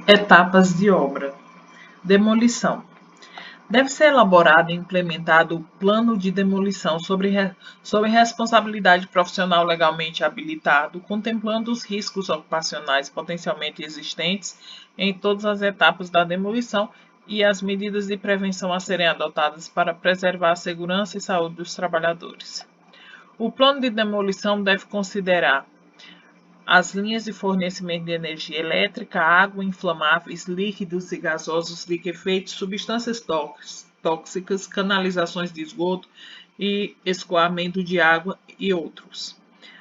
Etapas de obra. Demolição. Deve ser elaborado e implementado o plano de demolição sob responsabilidade profissional legalmente habilitado, contemplando os riscos ocupacionais potencialmente existentes em todas as etapas da demolição e as medidas de prevenção a serem adotadas para preservar a segurança e saúde dos trabalhadores. O plano de demolição deve considerar as linhas de fornecimento de energia elétrica, água, inflamáveis, líquidos e gasosos liquefeitos, substâncias tóxicas, canalizações de esgoto e escoamento de água e outros.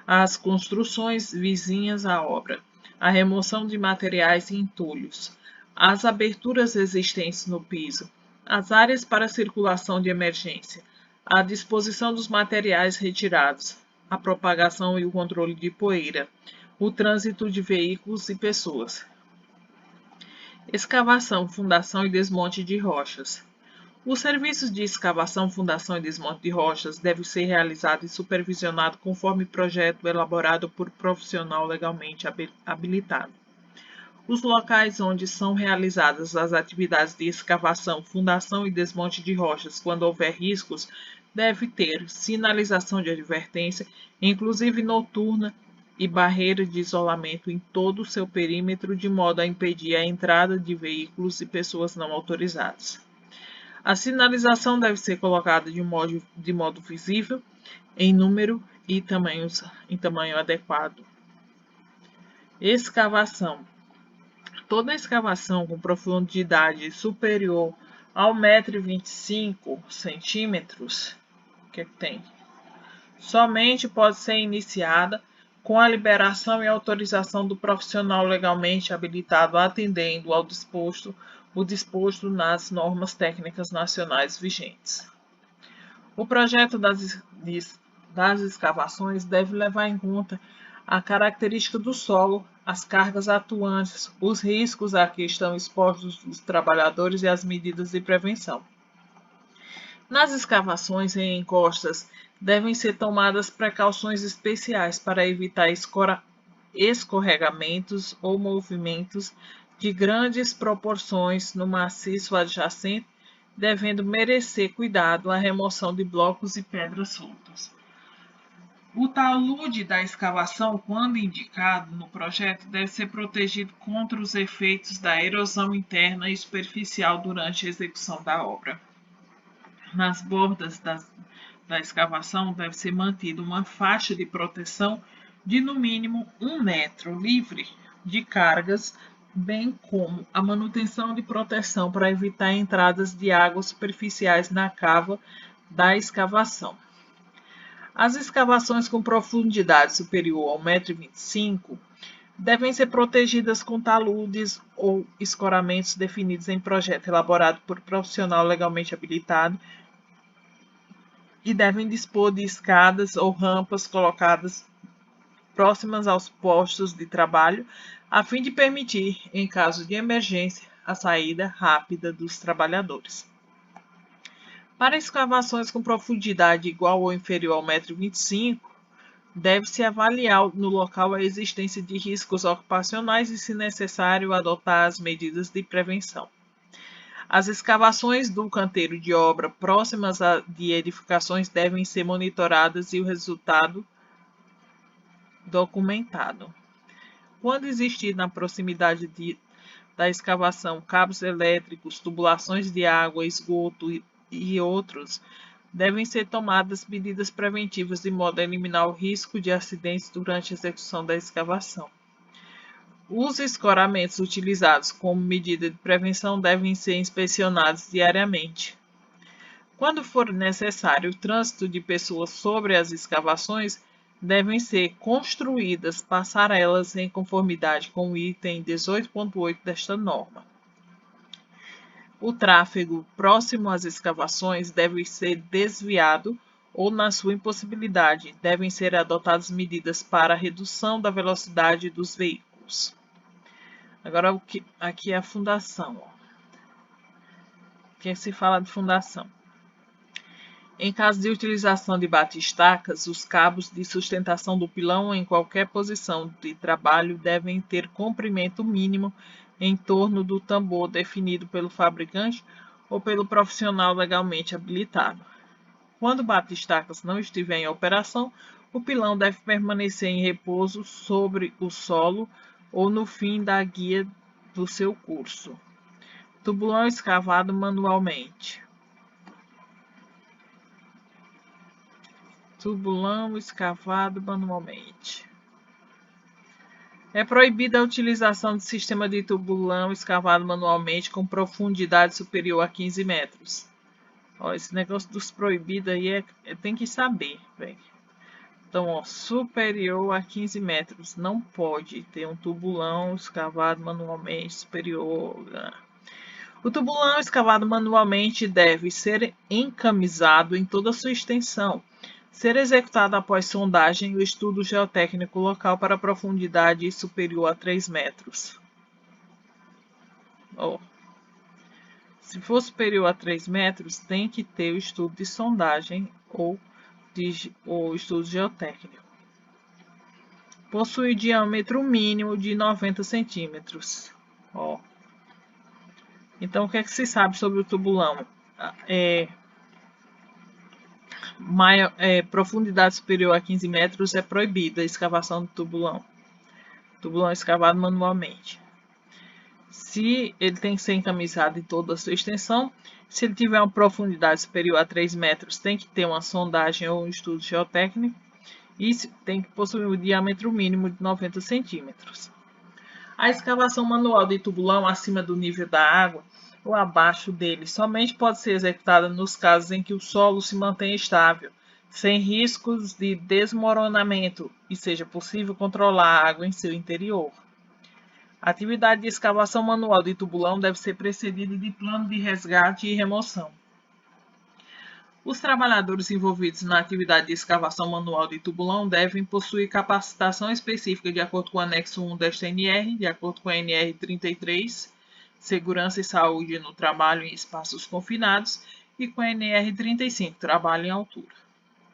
As construções vizinhas à obra, a remoção de materiais e entulhos, as aberturas existentes no piso, as áreas para circulação de emergência, a disposição dos materiais retirados, a propagação e o controle de poeira, o trânsito de veículos e pessoas. Escavação, fundação e desmonte de rochas. Os serviços de escavação, fundação e desmonte de rochas devem ser realizados e supervisionados conforme projeto elaborado por profissional legalmente habilitado. Os locais onde são realizadas as atividades de escavação, fundação e desmonte de rochas, quando houver riscos, deve ter sinalização de advertência, inclusive noturna, e barreira de isolamento em todo o seu perímetro, de modo a impedir a entrada de veículos e pessoas não autorizadas. A sinalização deve ser colocada de modo visível, em número e em tamanho adequado. Escavação. Toda escavação com profundidade superior ao 1,25 m, que tem? Somente pode ser iniciada com a liberação e autorização do profissional legalmente habilitado, atendendo ao o disposto nas normas técnicas nacionais vigentes. O projeto das escavações deve levar em conta a característica do solo, as cargas atuantes, os riscos a que estão expostos os trabalhadores e as medidas de prevenção. Nas escavações em encostas, devem ser tomadas precauções especiais para evitar escorregamentos ou movimentos de grandes proporções no maciço adjacente, devendo merecer cuidado a remoção de blocos e pedras soltas. O talude da escavação, quando indicado no projeto, deve ser protegido contra os efeitos da erosão interna e superficial durante a execução da obra. Nas bordas da escavação deve ser mantida uma faixa de proteção de no mínimo 1 metro livre de cargas, bem como a manutenção de proteção para evitar entradas de águas superficiais na cava da escavação. As escavações com profundidade superior ao 1,25 m devem ser protegidas com taludes ou escoramentos definidos em projeto elaborado por profissional legalmente habilitado e devem dispor de escadas ou rampas colocadas próximas aos postos de trabalho, a fim de permitir, em caso de emergência, a saída rápida dos trabalhadores. Para escavações com profundidade igual ou inferior ao 1,25 m, deve-se avaliar no local a existência de riscos ocupacionais e, se necessário, adotar as medidas de prevenção. As escavações do canteiro de obra próximas de edificações devem ser monitoradas e o resultado documentado. Quando existir na proximidade da escavação cabos elétricos, tubulações de água, esgoto e outros, devem ser tomadas medidas preventivas de modo a eliminar o risco de acidentes durante a execução da escavação. Os escoramentos utilizados como medida de prevenção devem ser inspecionados diariamente. Quando for necessário o trânsito de pessoas sobre as escavações, devem ser construídas passarelas em conformidade com o item 18.8 desta norma. O tráfego próximo às escavações deve ser desviado ou, na sua impossibilidade, devem ser adotadas medidas para a redução da velocidade dos veículos. Agora, aqui é a fundação. Aqui se fala de fundação. Em caso de utilização de bate-estacas, os cabos de sustentação do pilão em qualquer posição de trabalho devem ter comprimento mínimo em torno do tambor definido pelo fabricante ou pelo profissional legalmente habilitado. Quando o bate-estacas não estiver em operação, o pilão deve permanecer em repouso sobre o solo ou no fim da guia do seu curso. Tubulão escavado manualmente. Tubulão escavado manualmente. É proibida a utilização de sistema de tubulão escavado manualmente com profundidade superior a 15 metros. Ó, esse negócio dos proibidos aí tem que saber, velho. Então, ó, superior a 15 metros. Não pode ter um tubulão escavado manualmente superior. O tubulão escavado manualmente deve ser encamisado em toda a sua extensão. Ser executado após sondagem e o estudo geotécnico local para profundidade superior a 3 metros. Oh. Se for superior a 3 metros, tem que ter o estudo de sondagem ou estudo geotécnico. Possui diâmetro mínimo de 90 centímetros. Oh. Então, o que é que se sabe sobre o tubulão? Profundidade superior a 15 metros é proibida a escavação do tubulão. Tubulão escavado manualmente. Se ele tem que ser encamisado em toda a sua extensão, se ele tiver uma profundidade superior a 3 metros, tem que ter uma sondagem ou um estudo geotécnico e tem que possuir um diâmetro mínimo de 90 centímetros. A escavação manual de tubulão acima do nível da água ou abaixo dele somente pode ser executada nos casos em que o solo se mantém estável, sem riscos de desmoronamento e seja possível controlar a água em seu interior. A atividade de escavação manual de tubulão deve ser precedida de plano de resgate e remoção. Os trabalhadores envolvidos na atividade de escavação manual de tubulão devem possuir capacitação específica de acordo com o anexo 1 desta NR, de acordo com a NR 33, Segurança e Saúde no Trabalho em Espaços Confinados, e com a NR 35, Trabalho em Altura.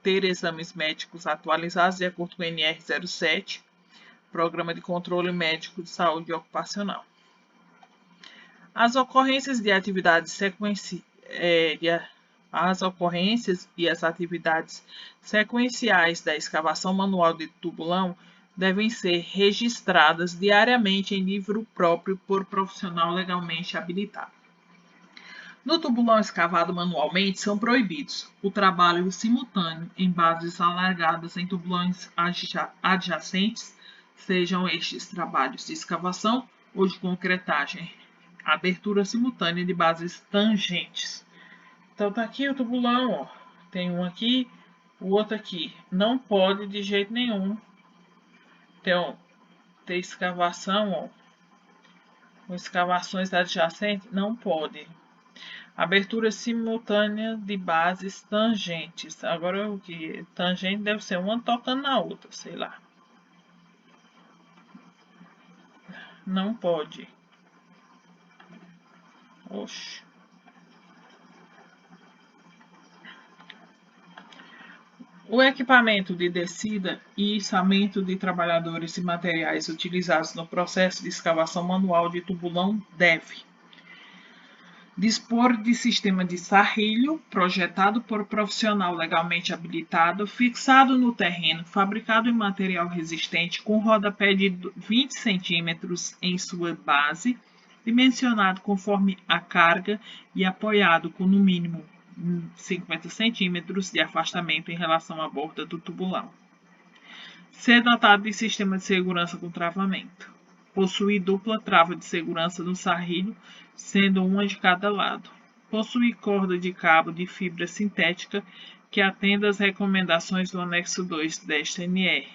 Ter exames médicos atualizados de acordo com a NR 07, Programa de Controle Médico de Saúde Ocupacional. As ocorrências de atividades as ocorrências e as atividades sequenciais da escavação manual de tubulão devem ser registradas diariamente em livro próprio por profissional legalmente habilitado. No tubulão escavado manualmente são proibidos o trabalho simultâneo em bases alargadas em tubulões adjacentes, sejam estes trabalhos de escavação ou de concretagem, abertura simultânea de bases tangentes. Então tá aqui o tubulão, ó. Tem um aqui, o outro aqui. Não pode de jeito nenhum ter escavação, ó. Com escavações adjacentes, não pode. Abertura simultânea de bases tangentes. Agora o que? Tangente deve ser uma tocando na outra, sei lá. Não pode. Oxe. O equipamento de descida e içamento de trabalhadores e materiais utilizados no processo de escavação manual de tubulão deve dispor de sistema de sarrilho projetado por profissional legalmente habilitado, fixado no terreno, fabricado em material resistente, com rodapé de 20 centímetros em sua base, dimensionado conforme a carga e apoiado com no mínimo 50 centímetros de afastamento em relação à borda do tubulão. Ser dotado de sistema de segurança com travamento. Possuir dupla trava de segurança no sarrilho, sendo uma de cada lado. Possuir corda de cabo de fibra sintética que atenda às recomendações do anexo 2 desta NR.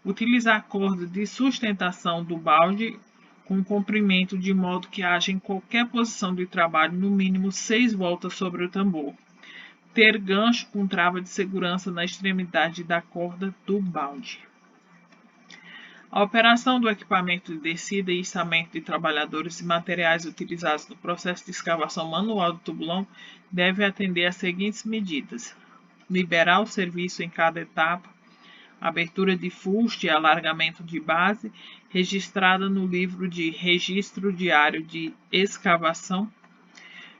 Utilizar corda de sustentação do balde com comprimento de modo que haja em qualquer posição de trabalho no mínimo 6 voltas sobre o tambor. Ter gancho com trava de segurança na extremidade da corda do balde. A operação do equipamento de descida e içamento de trabalhadores e materiais utilizados no processo de escavação manual do tubulão deve atender às seguintes medidas: liberar o serviço em cada etapa, abertura de fuste e alargamento de base, registrada no livro de Registro Diário de Escavação,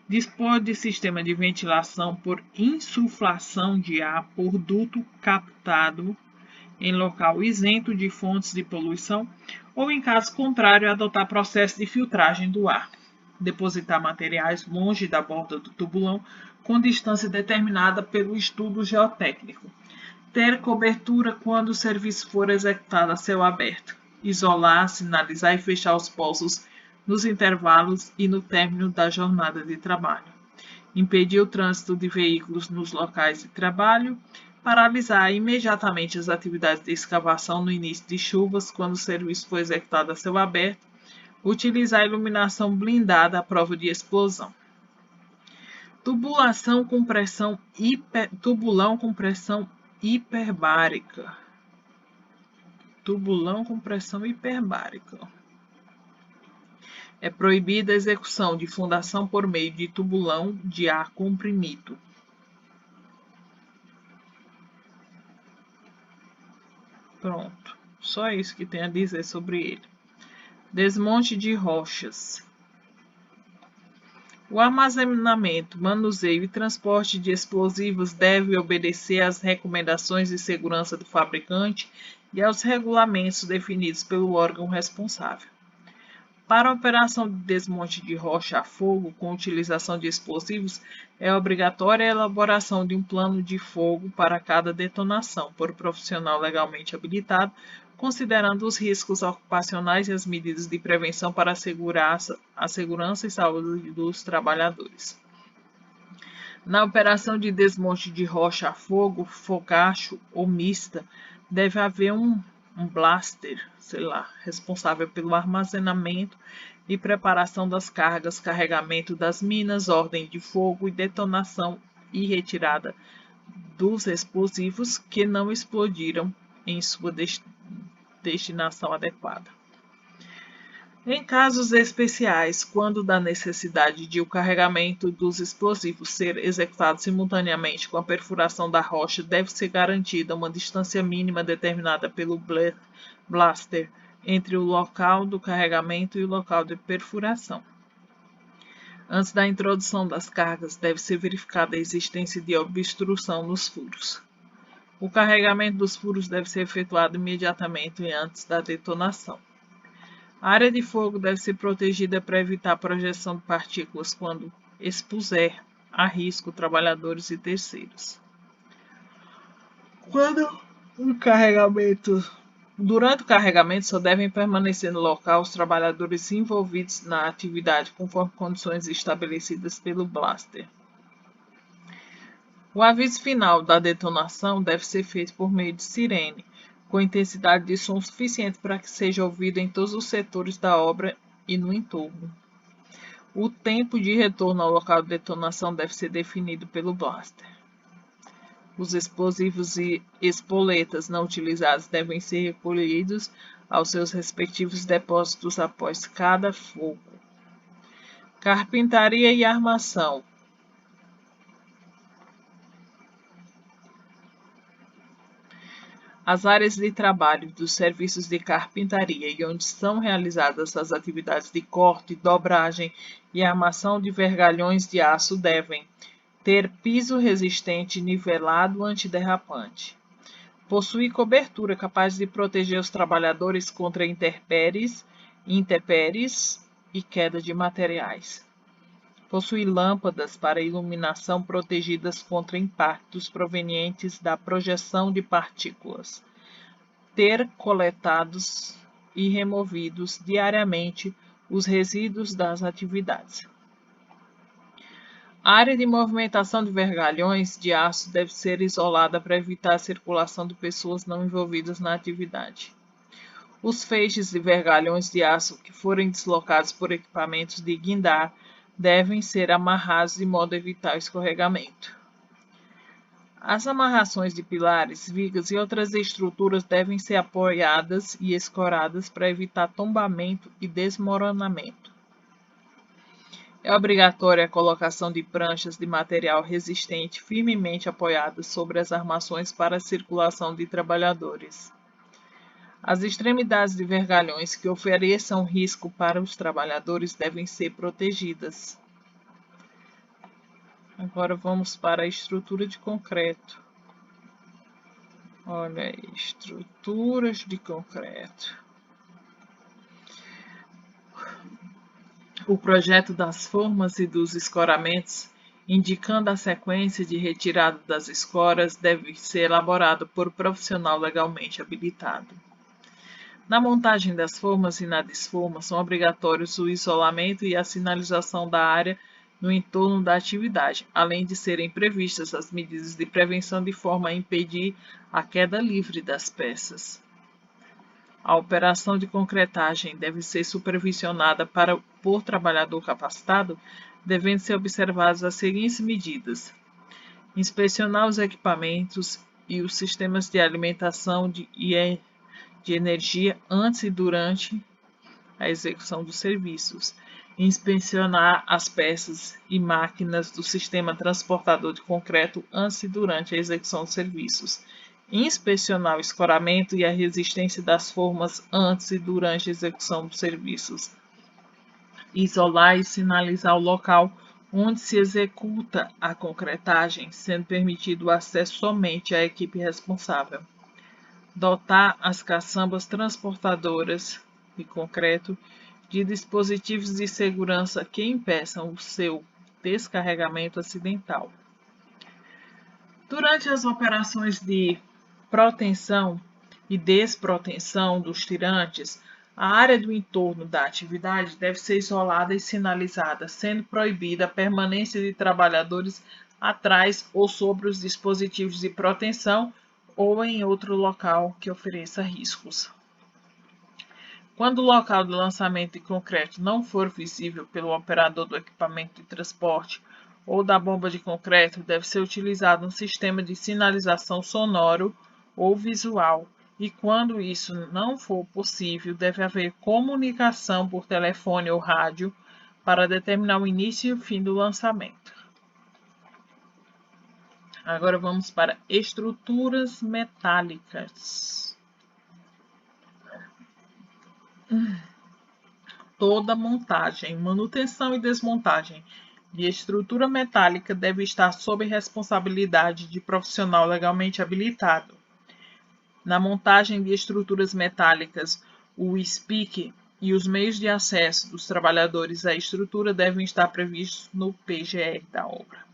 dispor de sistema de ventilação por insuflação de ar por duto captado em local isento de fontes de poluição ou, em caso contrário, adotar processo de filtragem do ar. Depositar materiais longe da borda do tubulão com distância determinada pelo estudo geotécnico. Ter cobertura quando o serviço for executado a céu aberto. Isolar, sinalizar e fechar os poços nos intervalos e no término da jornada de trabalho. Impedir o trânsito de veículos nos locais de trabalho. Paralisar imediatamente as atividades de escavação no início de chuvas, quando o serviço for executado a céu aberto. Utilizar a iluminação blindada à prova de explosão. Tubulão com pressão hiperbárica. Tubulão com pressão hiperbárica. É proibida a execução de fundação por meio de tubulão de ar comprimido. Pronto, só isso que tem a dizer sobre ele. Desmonte de rochas. O armazenamento, manuseio e transporte de explosivos deve obedecer às recomendações de segurança do fabricante e aos regulamentos definidos pelo órgão responsável. Para a operação de desmonte de rocha a fogo com utilização de explosivos, é obrigatória a elaboração de um plano de fogo para cada detonação, por profissional legalmente habilitado, considerando os riscos ocupacionais e as medidas de prevenção para assegurar a segurança e saúde dos trabalhadores. Na operação de desmonte de rocha a fogo, fogacho ou mista, deve haver um blaster, responsável pelo armazenamento e preparação das cargas, carregamento das minas, ordem de fogo e detonação e retirada dos explosivos que não explodiram em sua destinação adequada. Em casos especiais, quando da necessidade de o carregamento dos explosivos ser executado simultaneamente com a perfuração da rocha, deve ser garantida uma distância mínima determinada pelo blaster entre o local do carregamento e o local de perfuração. Antes da introdução das cargas, deve ser verificada a existência de obstrução nos furos. O carregamento dos furos deve ser efetuado imediatamente antes da detonação. A área de fogo deve ser protegida para evitar a projeção de partículas quando expuser a risco trabalhadores e terceiros. Durante o carregamento, só devem permanecer no local os trabalhadores envolvidos na atividade, conforme condições estabelecidas pelo blaster. O aviso final da detonação deve ser feito por meio de sirene, com intensidade de som suficiente para que seja ouvido em todos os setores da obra e no entorno. O tempo de retorno ao local de detonação deve ser definido pelo blaster. Os explosivos e espoletas não utilizados devem ser recolhidos aos seus respectivos depósitos após cada fogo. Carpintaria e armação. As áreas de trabalho dos serviços de carpintaria e onde são realizadas as atividades de corte, dobragem e armação de vergalhões de aço devem ter piso resistente nivelado antiderrapante. Possuir cobertura capaz de proteger os trabalhadores contra intempéries e queda de materiais. Possui lâmpadas para iluminação protegidas contra impactos provenientes da projeção de partículas. Ter coletados e removidos diariamente os resíduos das atividades. A área de movimentação de vergalhões de aço deve ser isolada para evitar a circulação de pessoas não envolvidas na atividade. Os feixes de vergalhões de aço que forem deslocados por equipamentos de guindar devem ser amarrados de modo a evitar o escorregamento. As amarrações de pilares, vigas e outras estruturas devem ser apoiadas e escoradas para evitar tombamento e desmoronamento. É obrigatória a colocação de pranchas de material resistente firmemente apoiadas sobre as armações para a circulação de trabalhadores. As extremidades de vergalhões que ofereçam risco para os trabalhadores devem ser protegidas. Agora vamos para a estrutura de concreto. Olha aí, estruturas de concreto. O projeto das formas e dos escoramentos, indicando a sequência de retirada das escoras, deve ser elaborado por profissional legalmente habilitado. Na montagem das formas e na desforma, são obrigatórios o isolamento e a sinalização da área no entorno da atividade, além de serem previstas as medidas de prevenção de forma a impedir a queda livre das peças. A operação de concretagem deve ser supervisionada por trabalhador capacitado, devendo ser observadas as seguintes medidas: inspecionar os equipamentos e os sistemas de alimentação de energia antes e durante a execução dos serviços, inspecionar as peças e máquinas do sistema transportador de concreto antes e durante a execução dos serviços, inspecionar o escoramento e a resistência das formas antes e durante a execução dos serviços, isolar e sinalizar o local onde se executa a concretagem, sendo permitido o acesso somente à equipe responsável, dotar as caçambas transportadoras de concreto de dispositivos de segurança que impeçam o seu descarregamento acidental. Durante as operações de proteção e desproteção dos tirantes, a área do entorno da atividade deve ser isolada e sinalizada, sendo proibida a permanência de trabalhadores atrás ou sobre os dispositivos de proteção ou em outro local que ofereça riscos. Quando o local do lançamento de concreto não for visível pelo operador do equipamento de transporte ou da bomba de concreto, deve ser utilizado um sistema de sinalização sonoro ou visual, e quando isso não for possível, deve haver comunicação por telefone ou rádio para determinar o início e o fim do lançamento. Agora vamos para estruturas metálicas. Toda montagem, manutenção e desmontagem de estrutura metálica deve estar sob responsabilidade de profissional legalmente habilitado. Na montagem de estruturas metálicas, o SPIC e os meios de acesso dos trabalhadores à estrutura devem estar previstos no PGR da obra.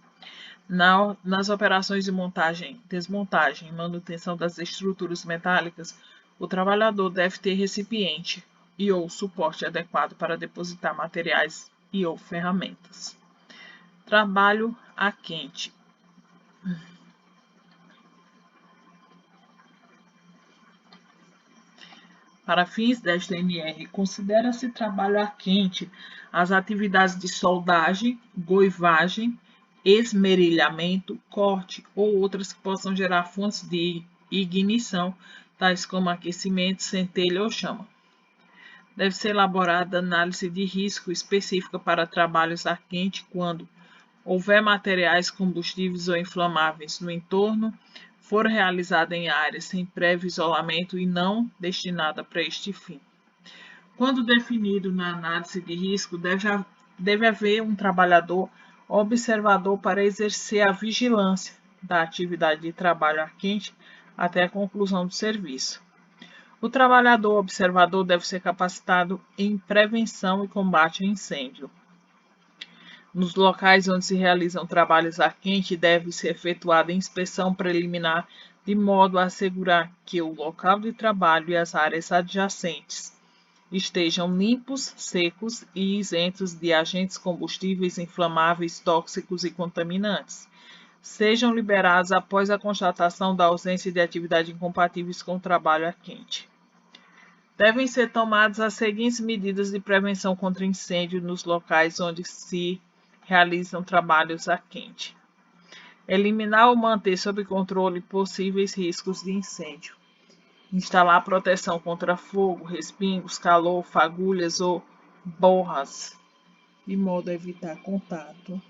Nas operações de montagem, desmontagem e manutenção das estruturas metálicas, o trabalhador deve ter recipiente e ou suporte adequado para depositar materiais e ou ferramentas. Trabalho a quente. Para fins desta MR, considera-se trabalho a quente as atividades de soldagem, goivagem, esmerilhamento, corte ou outras que possam gerar fontes de ignição, tais como aquecimento, centelha ou chama. Deve ser elaborada análise de risco específica para trabalhos a quente quando houver materiais combustíveis ou inflamáveis no entorno, for realizada em áreas sem prévio isolamento e não destinada para este fim. Quando definido na análise de risco, deve haver um trabalhador observador para exercer a vigilância da atividade de trabalho a quente até a conclusão do serviço. O trabalhador observador deve ser capacitado em prevenção e combate ao incêndio. Nos locais onde se realizam trabalhos a quente, deve ser efetuada inspeção preliminar de modo a assegurar que o local de trabalho e as áreas adjacentes estejam limpos, secos e isentos de agentes combustíveis, inflamáveis, tóxicos e contaminantes. Sejam liberados após a constatação da ausência de atividades incompatíveis com o trabalho a quente. Devem ser tomadas as seguintes medidas de prevenção contra incêndio nos locais onde se realizam trabalhos a quente: eliminar ou manter sob controle possíveis riscos de incêndio, instalar proteção contra fogo, respingos, calor, fagulhas ou borras, de modo a evitar contato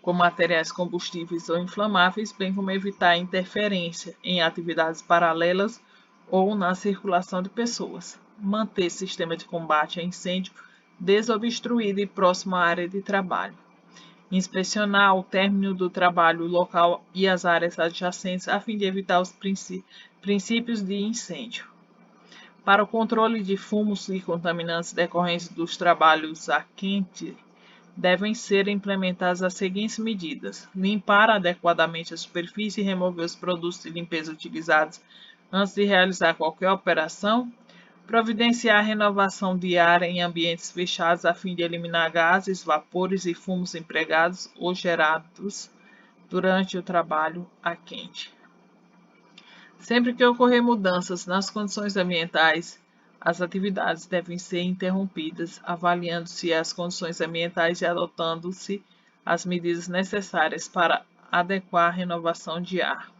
com materiais combustíveis ou inflamáveis, bem como evitar interferência em atividades paralelas ou na circulação de pessoas. Manter sistema de combate a incêndio desobstruído e próximo à área de trabalho. Inspecionar o término do trabalho local e as áreas adjacentes a fim de evitar os princípios de incêndio. Para o controle de fumos e contaminantes decorrentes dos trabalhos a quente, devem ser implementadas as seguintes medidas: limpar adequadamente a superfície e remover os produtos de limpeza utilizados antes de realizar qualquer operação, providenciar a renovação de ar em ambientes fechados a fim de eliminar gases, vapores e fumos empregados ou gerados durante o trabalho a quente. Sempre que ocorrer mudanças nas condições ambientais, as atividades devem ser interrompidas, avaliando-se as condições ambientais e adotando-se as medidas necessárias para adequar a renovação de ar.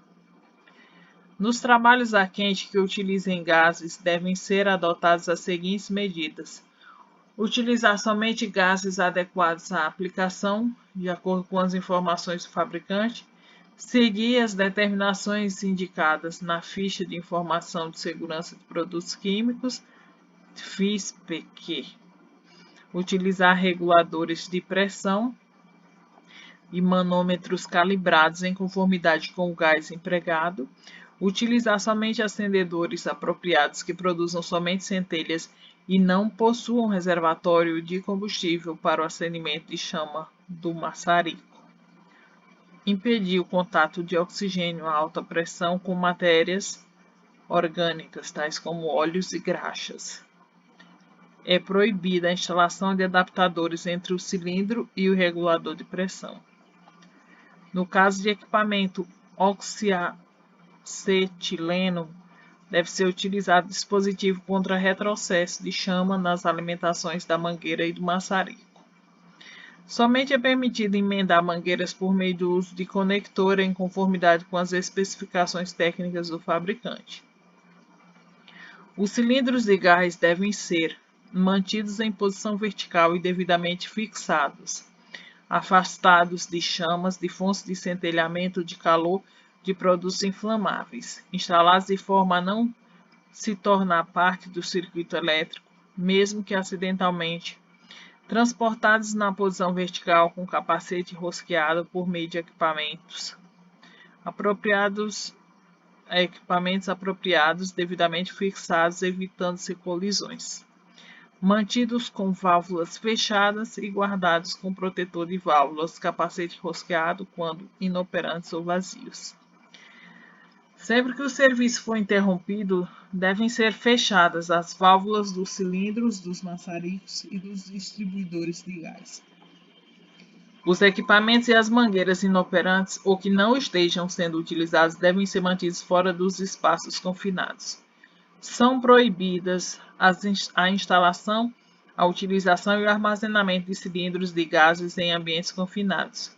Nos trabalhos a quente que utilizem gases, devem ser adotadas as seguintes medidas: utilizar somente gases adequados à aplicação, de acordo com as informações do fabricante, seguir as determinações indicadas na ficha de informação de segurança de produtos químicos, FISPQ, utilizar reguladores de pressão e manômetros calibrados em conformidade com o gás empregado, utilizar somente acendedores apropriados que produzam somente centelhas e não possuam reservatório de combustível para o acendimento de chama do maçarico. Impedir o contato de oxigênio a alta pressão com matérias orgânicas, tais como óleos e graxas. É proibida a instalação de adaptadores entre o cilindro e o regulador de pressão. No caso de equipamento oxiacetileno, deve ser utilizado dispositivo contra retrocesso de chama nas alimentações da mangueira e do maçarico. Somente é permitido emendar mangueiras por meio do uso de conector em conformidade com as especificações técnicas do fabricante. Os cilindros de gás devem ser mantidos em posição vertical e devidamente fixados, afastados de chamas, de fontes de centelhamento de calor de produtos inflamáveis, instalados de forma a não se tornar parte do circuito elétrico, mesmo que acidentalmente, transportados na posição vertical com capacete rosqueado por meio de equipamentos apropriados, devidamente fixados, evitando-se colisões. Mantidos com válvulas fechadas e guardados com protetor de válvulas, capacete rosqueado quando inoperantes ou vazios. Sempre que o serviço for interrompido, devem ser fechadas as válvulas dos cilindros, dos maçaricos e dos distribuidores de gás. Os equipamentos e as mangueiras inoperantes ou que não estejam sendo utilizados devem ser mantidos fora dos espaços confinados. São proibidas a instalação, a utilização e o armazenamento de cilindros de gases em ambientes confinados.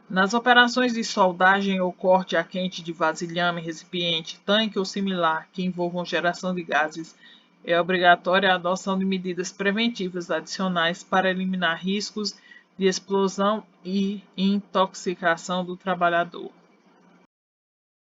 Nas operações de soldagem ou corte a quente de vasilhame, recipiente, tanque ou similar que envolvam geração de gases, é obrigatória a adoção de medidas preventivas adicionais para eliminar riscos de explosão e intoxicação do trabalhador.